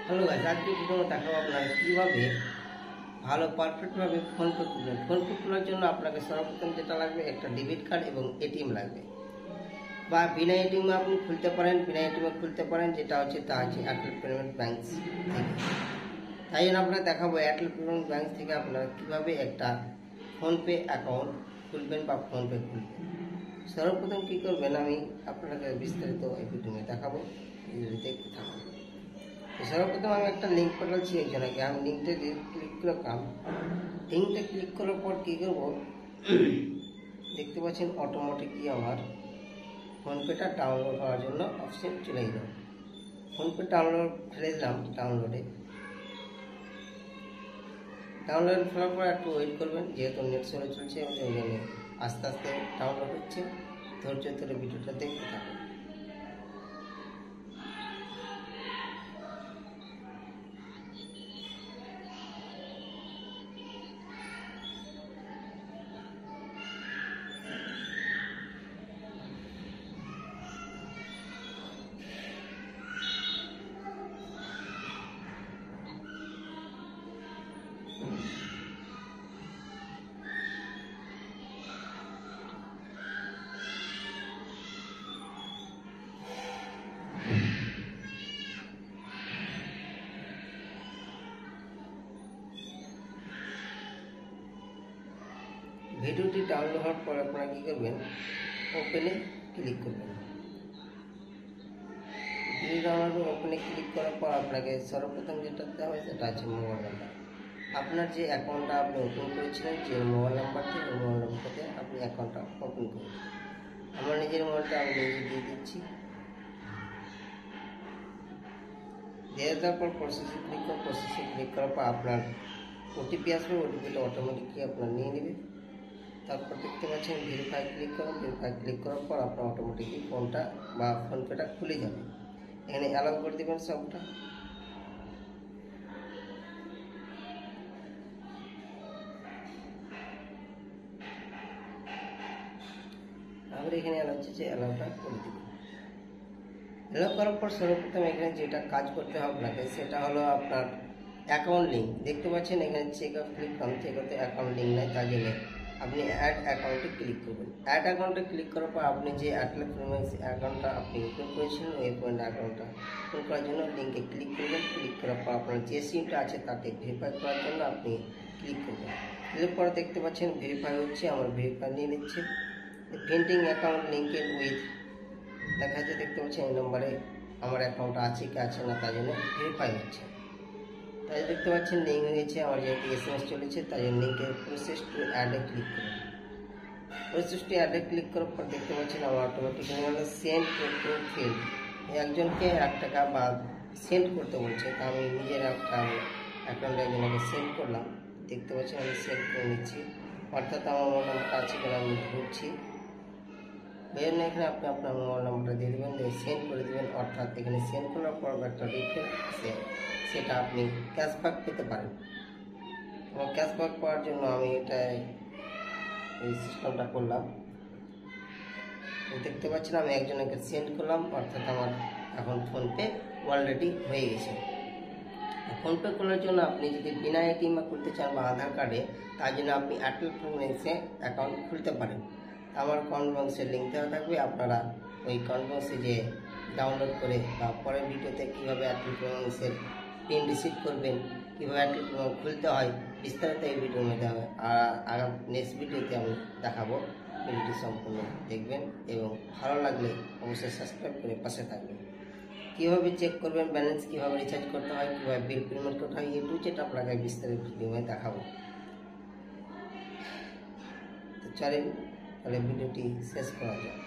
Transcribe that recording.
Hello guys, আজকে video দেখাবো আপনারা কিভাবে ভালো পারফেক্টভাবে ফোনপে খুলবেন। ফোনপে খোলার জন্য আপনাকে সর্বপ্রথম যেটা লাগবে একটা ডেবিট কার্ড এবং এটিএম লাগবে, বা বিনা এটিএমে আপনি খুলতে পারেন, বিনা এটিএমে খুলতে পারেন, যেটা হচ্ছে তা হচ্ছে এয়ারটেল পেমেন্ট ব্যাংক থেকে। তাই জন্য আপনারা দেখাবো এয়ারটেল পেমেন্ট ব্যাংক থেকে আপনারা কিভাবে একটা ফোনপে অ্যাকাউন্ট খুলবেন বা ফোনপে খুলবেন। সর্বপ্রথম কী করবেন আমি আপনাকে বিস্তারিত এই ভিডিওতে দেখাবো, দেখতে থাকুন। সর্বপ্রথম আমি একটা লিঙ্ক পাঠাচ্ছি একজনকে, আমি লিঙ্কটা ক্লিক করলাম। লিঙ্কটা ক্লিক করার পর কী করবো দেখতে পাচ্ছেন অটোমেটিকলি আমার ফোনপেটা ডাউনলোড হওয়ার জন্য অপশন চলে গেল। ফোনপে ডাউনলোড ফেলে দিলাম, ডাউনলোড ফেলার পর একটু ওয়েট করবেন, যেহেতু নেট চলে চলছে ওই জন্য আস্তে আস্তে ডাউনলোড হচ্ছে। ধৈর্য ধরে ভিডিওটা দেখতে থাকুন। ভিডিওটি ডাউনলোড হওয়ার পর আপনারা কী করবেন, ওপেনে ক্লিক করবেন। ভিডিও ডাউনলোড ওপেনে ক্লিক করার পর আপনাকে সর্বপ্রথম যেটা দেওয়া হয় সেটা আছে মোবাইল নাম্বার। আপনার যে অ্যাকাউন্টটা আপনি ওপেন করেছিলেন, যে মোবাইল নাম্বারটি ওই মোবাইল নাম্বারটাতে আপনি অ্যাকাউন্টটা ওপেন করুন। আমার নিজের মোবাইলটা আমি নিজে দিয়ে দিচ্ছি। দিয়ে দেওয়ার পর প্রসেসে ক্লিক করার পর আপনার ওটিপি আসবে, ওটিপিটা অটোমেটিকলি আপনার নিয়ে নেবে। তারপর দেখতে পাচ্ছেন ভেরিফাই ক্লিক করুন। ভেরিফাই ক্লিক করার পর আপনার অটোমেটিকলি ফোনটা বা ফোনপেটা খুলে যাবে। এখানে অ্যালাউ করে দেবেন সবটা। আবার এখানে অ্যালাউ হচ্ছে, অ্যালাউটা করে দেবেন। অ্যালাউ করার পর সর্বপ্রথম এখানে যেটা কাজ করতে হবে আপনাকে সেটা হলো আপনার অ্যাকাউন্ট লিঙ্ক। দেখতে পাচ্ছেন এখানে চেক আউট ক্লিক করুন, চেক আউটে অ্যাকাউন্ট লিঙ্ক নাই, তার জন্য আপনি অ্যাড অ্যাকাউন্টে ক্লিক করবেন। অ্যাড অ্যাকাউন্টে ক্লিক করার পর আপনি যে এয়ারটেল পেমেন্টস অ্যাকাউন্টটা আপনি ওপেন করেছিলেন ওই পেমেন্ট অ্যাকাউন্টটা ওপেন করার জন্য লিঙ্কে ক্লিক করবেন। ক্লিক করার পর আপনার যে সিমটা আছে তাকে ভেরিফাই করার জন্য আপনি ক্লিক করবেন। এরপরে দেখতে পাচ্ছেন ভেরিফাই হচ্ছে, আমার ভেরিফাই নিয়ে নিচ্ছে। প্রিন্টিং অ্যাকাউন্ট লিঙ্কের উইথ দেখা যাচ্ছে, দেখতে পাচ্ছেন এই নম্বরে আমার অ্যাকাউন্টটা আছে কি আছে না তার জন্য ভেরিফাই হচ্ছে। তাই দেখতে পাচ্ছেন লিঙ্ক হয়েছে, আমার যেহেতু SMS চলেছে তাই জন্য লিঙ্কের প্রসেস টু অ্যাডে ক্লিক করুন। প্রসেস টু অ্যাডে ক্লিক করার পর দেখতে পাচ্ছেন আমার অটোমেটিক্যালি সেন্ড টু ফিল্ড, একজনকে 1 টাকা বা সেন্ড করতে বলছে। তা আমি নিজের একটা অ্যাকাউন্টে একজনকে সেন্ড করলাম। দেখতে পাচ্ছেন আমি সেন্ড করে নিচ্ছি, অর্থাৎ আমার মোবাইল নাম্বারটা আছে কিনা আমি ধরছি। এই জন্য এখানে আপনি আপনার মোবাইল নাম্বারটা দিয়ে দেবেন, দিয়ে সেন্ড করে দেবেন। অর্থাৎ এখানে সেন্ড করার পর একটা রিফ্রেশ আছে, সেটা আপনি ক্যাশব্যাক পেতে পারেন। এবং ক্যাশব্যাক পাওয়ার জন্য আমি এই সিস্টেমটা করলাম। দেখতে পাচ্ছেন আমি একজনকে সেন্ড করলাম, অর্থাৎ আমার এখন ফোনপে অলরেডি হয়ে গেছে। ফোনপে খোলার জন্য আপনি যদি বিনা এটিএমে খুলতে চান বা আধার কার্ডে, তার জন্য আপনি এয়ারটেল পেমেন্টসে অ্যাকাউন্ট খুলতে পারেন। আমার কনভেন্সের লিঙ্ক দেওয়া থাকবে, আপনারা ওই কনভেন্সে যে ডাউনলোড করে বা পরের ভিডিওতে কীভাবে এয়ারটেল পেমেন্টসের পিন রিসিভ করবেন, কীভাবে এয়ারটেল পেমেন্ট খুলতে হয় বিস্তারিত এই ভিডিওর মধ্যে হবে। আর আগাম নেক্সট ভিডিওতে আমি দেখাবো। ভিডিওটি সম্পূর্ণ দেখবেন এবং ভালো লাগলে অবশ্যই সাবস্ক্রাইব করে পাশে থাকবেন। কীভাবে চেক করবেন ব্যালেন্স, কীভাবে রিচার্জ করতে হয়, কীভাবে বিল পেমেন্ট করতে হয়, টু জেড আপনাকে বিস্তারিত ভিডিওতে দেখাবো। তো চলেন তাহলে ভিডিওটি শেষ করা যায়।